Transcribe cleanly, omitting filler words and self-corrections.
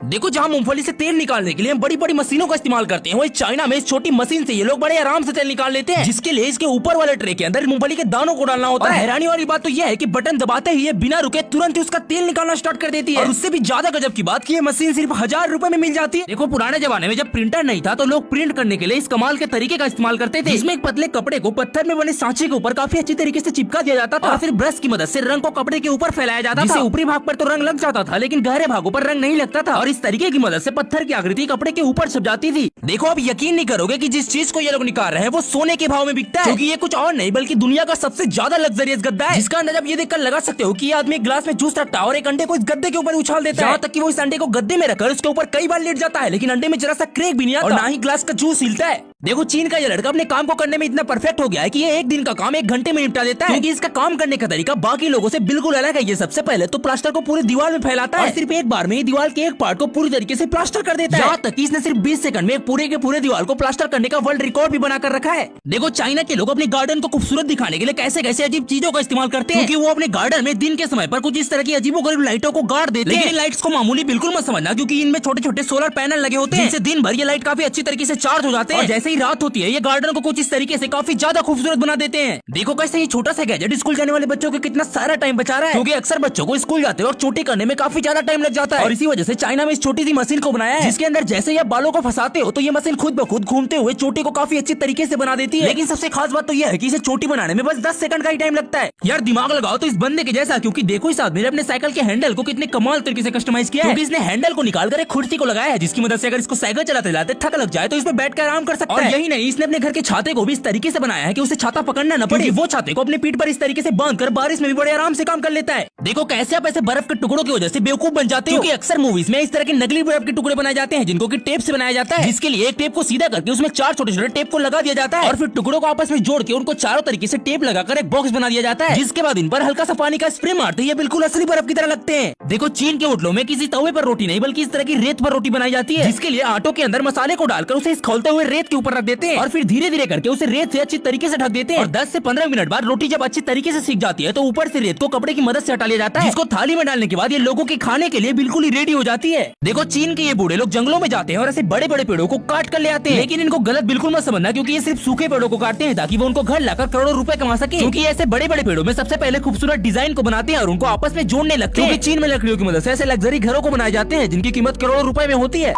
देखो जहाँ मूंगफली से तेल निकालने के लिए हम बड़ी बड़ी मशीनों का इस्तेमाल करते हैं, वही चाइना में इस छोटी मशीन से ये लोग बड़े आराम से तेल निकाल लेते हैं, जिसके लिए इसके ऊपर वाले ट्रे के अंदर मूंगफली के दानों को डालना होता है। हैरानी वाली बात तो यह है कि बटन दबाते ही ये बिना रुके तुरंत ही उसका तेल निकालना स्टार्ट कर देती है। और उससे भी ज्यादा गजब की बात की ये मशीन सिर्फ 1000 रुपए में मिल जाती है। देखो पुराने जमाने में जब प्रिंटर नहीं था तो लोग प्रिंट करने के लिए इस कमाल के तरीके का इस्तेमाल करते थे, जिसमें एक पतले कपड़े को पत्थर में बने सांचे के ऊपर काफी अच्छी तरीके से चिपका दिया जाता था और फिर ब्रश की मदद से रंग को कपड़े के ऊपर फैलाया जाता था। ऊपरी भाग पर तो रंग लग जाता था लेकिन गहरे भागों पर रंग नहीं लगता था और इस तरीके की मदद से पत्थर की आकृति कपड़े के ऊपर छप जाती थी। देखो अब यकीन नहीं करोगे कि जिस चीज को ये लोग निकाल रहे हैं वो सोने के भाव में बिकता है, क्योंकि ये कुछ और नहीं बल्कि दुनिया का सबसे ज्यादा लग्जरियस गद्दा है, जिसका अंदाजा आप ये देखकर लगा सकते हो कि ये आदमी एक गिलास में जूस रखता है और एक अंडे को इस गद्दे के ऊपर उछाल देता है, यहाँ तक कि वो इस अंडे को गद्दे में रखकर उसके ऊपर कई बार लेट जाता है, लेकिन अंडे में जरा सा क्रैक भी नहीं आता और ना ही गिलास का जूस हिलता है। देखो चीन का ये लड़का अपने काम को करने में इतना परफेक्ट हो गया है कि ये एक दिन का काम 1 घंटे में निपटा देता है, क्योंकि इसका काम करने का तरीका बाकी लोगों से बिल्कुल अलग है। ये सबसे पहले तो प्लास्टर को पूरी दीवार में फैलाता है और सिर्फ एक बार में ही दीवार के एक पार्ट को पूरी तरीके से प्लास्टर कर देता है, यहाँ तक कि इसने सिर्फ 20 सेकंड में पूरे के पूरे दीवार को प्लास्टर करने का वर्ल्ड रिकॉर्ड भी बना कर रखा है। देखो चाइना के लोग अपने गार्डन को खूबसूरत दिखाने के लिए कैसे कैसे अजीब चीजों का इस्तेमाल करते हैं, क्योंकि वो अपने गार्डन में दिन के समय पर कुछ इस तरह की अजीबोगरीब लाइटों को गाड़ देते हैं। लेकिन लाइट्स को मामूली बिल्कुल मत समझना, क्योंकि इनमें छोटे छोटे सोलर पैनल लगे होते हैं, जिनसे दिन भर ये लाइट काफी अच्छी तरीके से चार्ज हो जाते हैं और जैसे ही रात होती है ये गार्डन को कुछ इस तरीके से काफी ज्यादा खूबसूरत बना देते हैं। देखो कैसे ये छोटा सा गैजेट स्कूल जाने वाले बच्चों को कितना सारा टाइम बचा रहा है, क्योंकि अक्सर बच्चों को स्कूल जाते वक्त चोटी करने में काफी ज्यादा टाइम लग जाता है और इसी वजह से चाइना में इस छोटी सी मशीन को बनाया है, जिसके अंदर जैसे ही आप बालों को फंसाते हो तो ये मशीन खुद ब खुद घूमते हुए चोटी को काफी अच्छी तरीके से बना देती है। लेकिन सबसे खास बात तो यह है कि इसे चोटी बनाने में बस 10 सेकंड का ही टाइम लगता है। यार दिमाग लगाओ तो इस बंदे के जैसा, क्योंकि देखो इस आदमी ने अपने साइकिल के हैंडल को कितने कमाल तरीके से कस्टमाइज किया है, क्योंकि इसने हैंडल को निकाल कर एक कुर्सी को लगाया है, जिसकी मदद से अगर इसको साइकिल चलाते चलाते थक लग जाए तो इसमें बैठ कर आराम कर सकता है। और यही नहीं, इसने अपने घर के छाते को भी इस तरीके से बनाया है कि उसे छाता पकड़ना न पड़े, वो छाते को अपने पीठ पर इस तरीके से बांध कर बारिश में भी बड़े आराम से काम कर लेता है। देखो कैसे आप ऐसे बर्फ के टुकड़ों की वजह से बेवकूफ बन जाते हो, क्योंकि अक्सर मूवीज में इस तरह के नकली बर्फ के टुकड़े बनाए जाते हैं जिनको कि टेप से बनाया जाता है, जिसके लिए एक टेप को सीधा करके उसमें 4 छोटे छोटे टेप को लगा दिया जाता है और फिर टुकड़ों को आपस में जोड़ के उनको चारों तरीके से टेप लगाकर एक बॉक्स बना दिया जाता है, जिसके बाद इन पर हल्का सा पानी का स्प्रे मारते ये बिल्कुल असली बर्फ की तरह लगते हैं। देखो चीन के होटलों में किसी तवे पर रोटी नहीं बल्कि इस तरह की रेत पर रोटी बनाई जाती है, जिसके लिए आटों के अंदर मसाले को डालकर उसे इस खौलते हुए रेत के ऊपर रख देते हैं और फिर धीरे धीरे करके उसे रेत से अच्छी तरीके से ढक देते हैं और 10 से 15 मिनट बाद रोटी जब अच्छी तरीके से सीख जाती है तो ऊपर से रेत को कपड़े की मदद से हटा लिया जाता है, जिसको थाली में डालने के बाद ये लोगों के खाने के लिए बिल्कुल ही रेडी हो जाती है। देखो चीन के ये बूढ़े लोग जंगलों में जाते हैं और ऐसे बड़े बड़े पेड़ों को काट कर ले आते हैं, लेकिन इनको गलत बिल्कुल मत समझना, क्योंकि ये सिर्फ सूखे पेड़ों को काटते हैं ताकि वो उनको घर लाकर करोड़ों रुपए कमा सके, क्योंकि ऐसे बड़े बड़े पेड़ों में सबसे पहले खूबसूरत डिजाइन को बनाते हैं और उनको आपस में जोड़ने लगते हैं। चीन में लकड़ियों की मदद से ऐसे लग्जरी घरों को बनाए जाते हैं जिनकी कीमत करोड़ों रुपए में होती है।